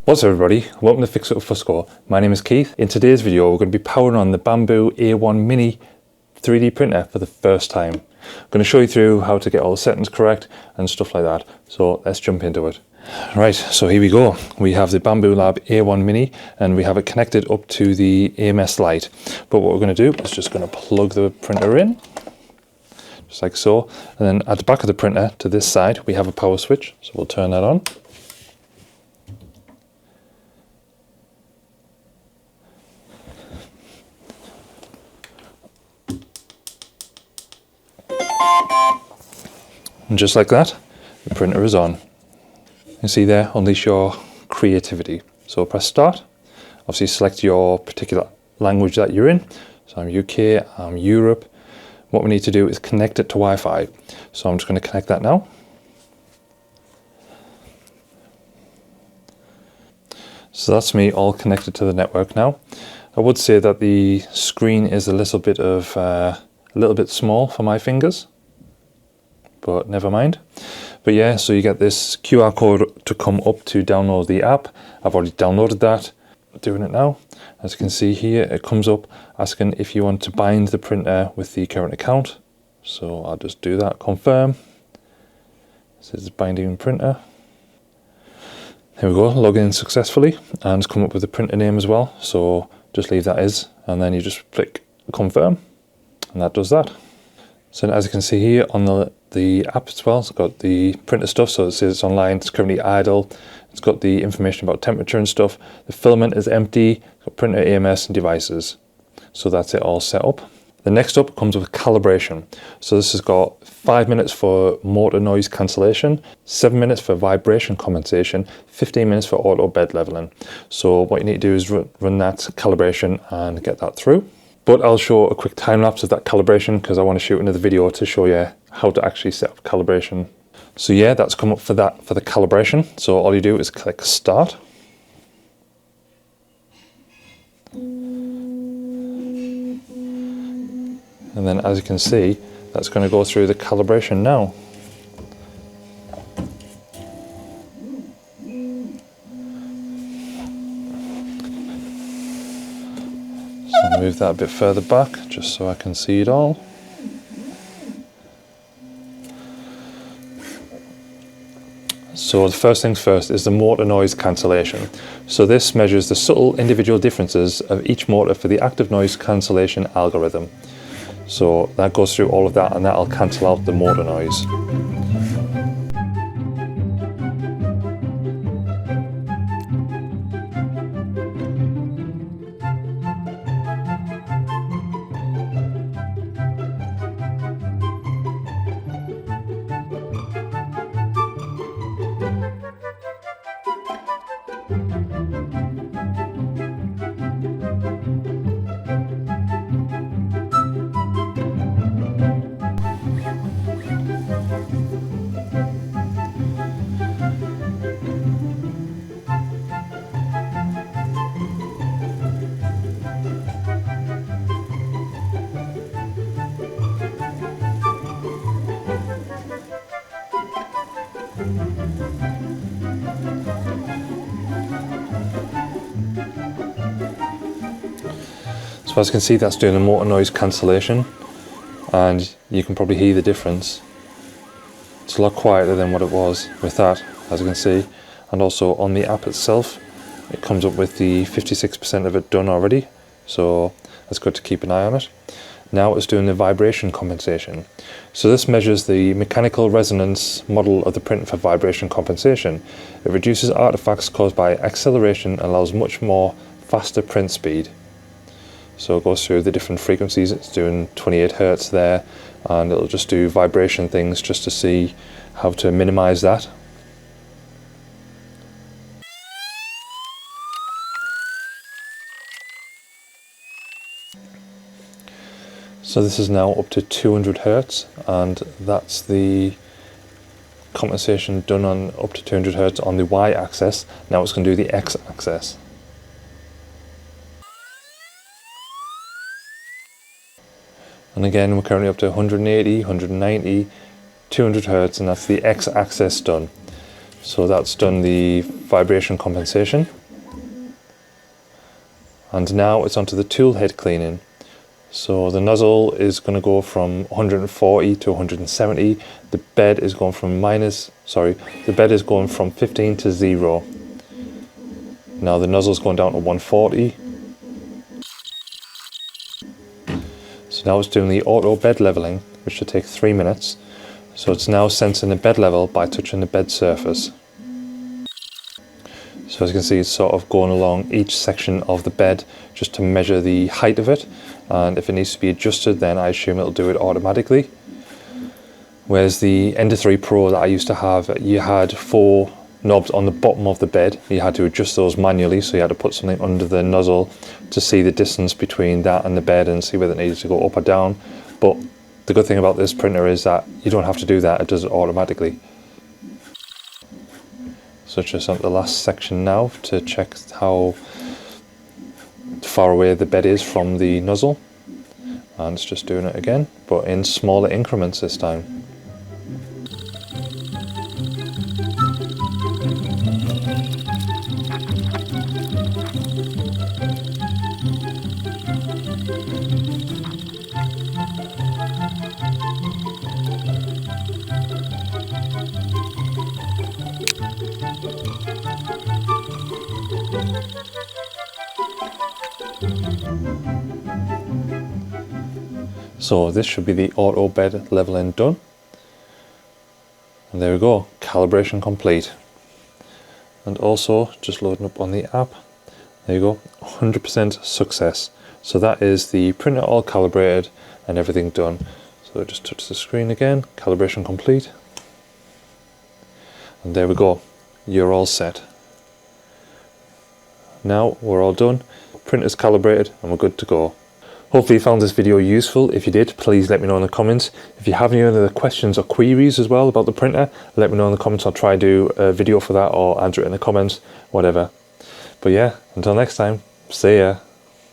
What's up everybody, welcome to Fix It With Fusco. My name is Keith. In today's video we're going to be powering on the Bambu A1 Mini 3D printer for the first time. I'm going to show you through how to get all the settings correct and stuff like that. So let's jump into it. Right, so here we go. We have the Bambu Lab A1 Mini and we have it connected up to the AMS light. But what we're going to do is just going to plug the printer in, just like so. And then at the back of the printer to this side we have a power switch, so we'll turn that on. And just like that, the printer is on. You see there, unleash your creativity. So press start. Obviously select your particular language that you're in. So I'm UK, I'm Europe. What we need to do is connect it to Wi-Fi. So I'm just going to connect that now. So that's me all connected to the network now. I would say that the screen is a little bit small for my fingers, but never mind. But yeah, so you get this QR code to come up to download the app. I've already downloaded that. I'm doing it now. As you can see here, it comes up asking if you want to bind the printer with the current account. So I'll just do that, confirm. It says binding printer. Here we go, log in successfully, and it's come up with the printer name as well. So just leave that as, and then you just click confirm, and that does that. So as you can see here on the app as well, it's got the printer stuff, so it says it's online, it's currently idle. It's got the information about temperature and stuff. The filament is empty, it's got printer, AMS and devices. So that's it all set up. The next up comes with calibration. So this has got 5 minutes for motor noise cancellation, 7 minutes for vibration compensation, 15 minutes for auto bed leveling. So what you need to do is run that calibration and get that through. But I'll show a quick time lapse of that calibration because I want to shoot another video to show you how to actually set up calibration. So yeah, that's come up for the calibration. So all you do is click start. And then as you can see, that's going to go through the calibration now. So move that a bit further back just so I can see it all. So the first things first is the motor noise cancellation. So this measures the subtle individual differences of each motor for the active noise cancellation algorithm. So that goes through all of that and that'll cancel out the motor noise. So as you can see, that's doing a motor noise cancellation, and you can probably hear the difference. It's a lot quieter than what it was with that, as you can see. And also on the app itself, it comes up with the 56% of it done already, so that's good to keep an eye on it. Now it's doing the vibration compensation. So this measures the mechanical resonance model of the printer for vibration compensation. It reduces artifacts caused by acceleration and allows much more faster print speed. So it goes through the different frequencies. It's doing 28 Hertz there, and it'll just do vibration things just to see how to minimize that. So this is now up to 200 Hertz, and that's the compensation done on up to 200 Hertz on the Y-axis. Now it's going to do the X-axis. And again, we're currently up to 180, 190, 200 Hertz, and that's the X-axis done. So that's done the vibration compensation. And now it's onto the tool head cleaning. So the nozzle is going to go from 140 to 170. The bed is going from 15 to 0. Now the nozzle's going down to 140. So now it's doing the auto bed leveling, which should take 3 minutes. So it's now sensing the bed level by touching the bed surface. So as you can see, it's sort of going along each section of the bed just to measure the height of it. And if it needs to be adjusted, then I assume it'll do it automatically. Whereas the Ender 3 Pro that I used to have, you had 4 knobs on the bottom of the bed. You had to adjust those manually, so you had to put something under the nozzle to see the distance between that and the bed and see whether it needed to go up or down. But the good thing about this printer is that you don't have to do that, it does it automatically. So just on the last section now to check how far away the bed is from the nozzle, and it's just doing it again, but in smaller increments this time. So this should be the auto bed leveling done. And there we go, calibration complete. And also just loading up on the app. There you go, 100% success. So that is the printer all calibrated and everything done. So just touch the screen again, calibration complete. And there we go, you're all set. Now we're all done, printer's calibrated and we're good to go. Hopefully you found this video useful. If you did, please let me know in the comments. If you have any other questions or queries as well about the printer, let me know in the comments. I'll try to do a video for that or answer it in the comments, whatever. But yeah, until next time, see ya.